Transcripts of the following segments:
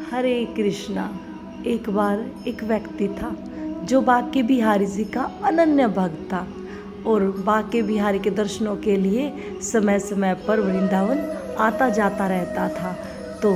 हरे कृष्णा। एक बार एक व्यक्ति था जो बांके बिहारी जी का अनन्य भक्त था और बांके बिहारी के दर्शनों के लिए समय समय पर वृंदावन आता जाता रहता था। तो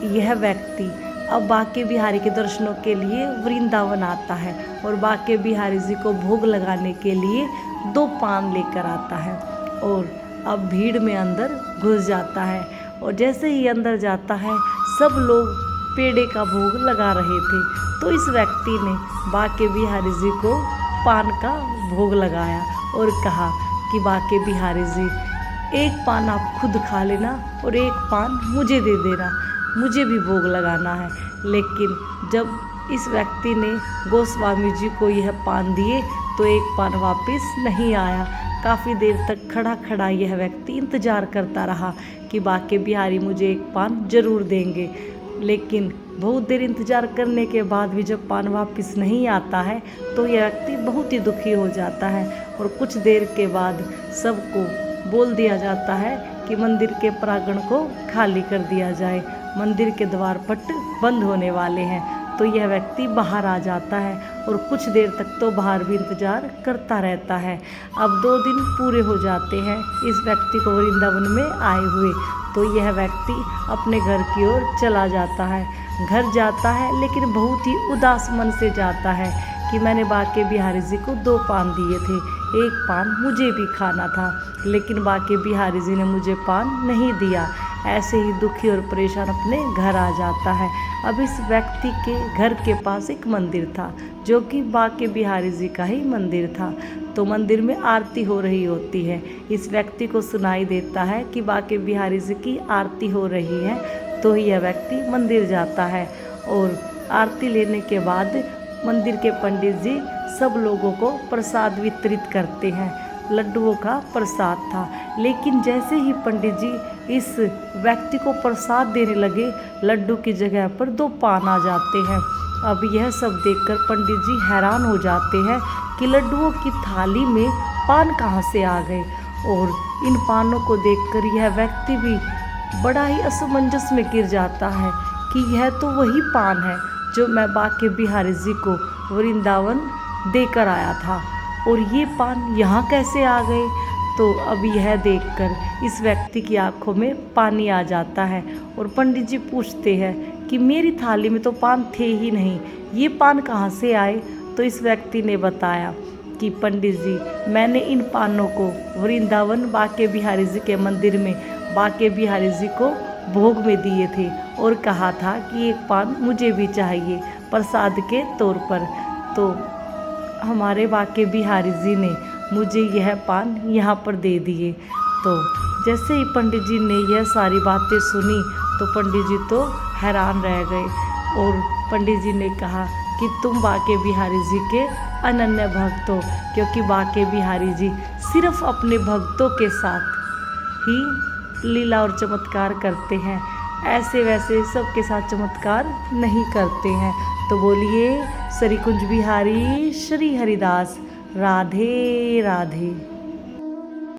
यह व्यक्ति अब बांके बिहारी के दर्शनों के लिए वृंदावन आता है और बांके बिहारी जी को भोग लगाने के लिए 2 पान लेकर आता है और अब भीड़ में अंदर घुस जाता है। और जैसे ही अंदर जाता है सब लोग पेड़े का भोग लगा रहे थे। तो इस व्यक्ति ने बांके बिहारी जी को पान का भोग लगाया और कहा कि बांके बिहारी जी, एक पान आप खुद खा लेना और एक पान मुझे दे देना, मुझे भी भोग लगाना है। लेकिन जब इस व्यक्ति ने गोस्वामी जी को यह पान दिए तो एक पान वापस नहीं आया। काफ़ी देर तक खड़ा खड़ा यह व्यक्ति इंतज़ार करता रहा कि बांके बिहारी मुझे एक पान जरूर देंगे। लेकिन बहुत देर इंतज़ार करने के बाद भी जब पान वापस नहीं आता है तो यह व्यक्ति बहुत ही दुखी हो जाता है और कुछ देर के बाद सबको बोल दिया जाता है कि मंदिर के प्रांगण को खाली कर दिया जाए, मंदिर के द्वारपट बंद होने वाले हैं। तो यह व्यक्ति बाहर आ जाता है और कुछ देर तक तो बाहर भी इंतज़ार करता रहता है। अब 2 दिन पूरे हो जाते हैं इस व्यक्ति को वृंदावन में आए हुए। तो यह व्यक्ति अपने घर की ओर चला जाता है। घर जाता है लेकिन बहुत ही उदास मन से जाता है कि मैंने बांके बिहारी जी को 2 पान दिए थे, एक पान मुझे भी खाना था, लेकिन बांके बिहारी जी ने मुझे पान नहीं दिया। ऐसे ही दुखी और परेशान अपने घर आ जाता है। अब इस व्यक्ति के घर के पास एक मंदिर था जो कि बांके बिहारी जी का ही मंदिर था। तो मंदिर में आरती हो रही होती है। इस व्यक्ति को सुनाई देता है कि बांके बिहारी जी की आरती हो रही है। तो यह व्यक्ति मंदिर जाता है और आरती लेने के बाद मंदिर के पंडित जी सब लोगों को प्रसाद वितरित करते हैं। लड्डुओं का प्रसाद था। लेकिन जैसे ही पंडित जी इस व्यक्ति को प्रसाद देने लगे, लड्डू की जगह पर 2 पान आ जाते हैं। अब यह सब देखकर पंडित जी हैरान हो जाते हैं कि लड्डुओं की थाली में पान कहाँ से आ गए। और इन पानों को देखकर यह व्यक्ति भी बड़ा ही असमंजस में गिर जाता है कि यह तो वही पान है जो मैं बांके बिहारी जी को वृंदावन देकर आया था और ये पान यहाँ कैसे आ गए। तो अब यह देखकर इस व्यक्ति की आंखों में पानी आ जाता है और पंडित जी पूछते हैं कि मेरी थाली में तो पान थे ही नहीं, ये पान कहाँ से आए। तो इस व्यक्ति ने बताया कि पंडित जी, मैंने इन पानों को वृंदावन बांके बिहारी जी के मंदिर में बांके बिहारी जी को भोग में दिए थे और कहा था कि एक पान मुझे भी चाहिए प्रसाद के तौर पर। तो हमारे बांके बिहारी जी ने मुझे यह पान यहाँ पर दे दिए। तो जैसे ही पंडित जी ने यह सारी बातें सुनी तो पंडित जी तो हैरान रह गए और पंडित जी ने कहा कि तुम बांके बिहारी जी के अनन्य भक्त हो, क्योंकि बांके बिहारी जी सिर्फ अपने भक्तों के साथ ही लीला और चमत्कार करते हैं, ऐसे वैसे सबके साथ चमत्कार नहीं करते हैं। तो बोलिए श्री कुंज बिहारी श्री हरिदास, राधे राधे।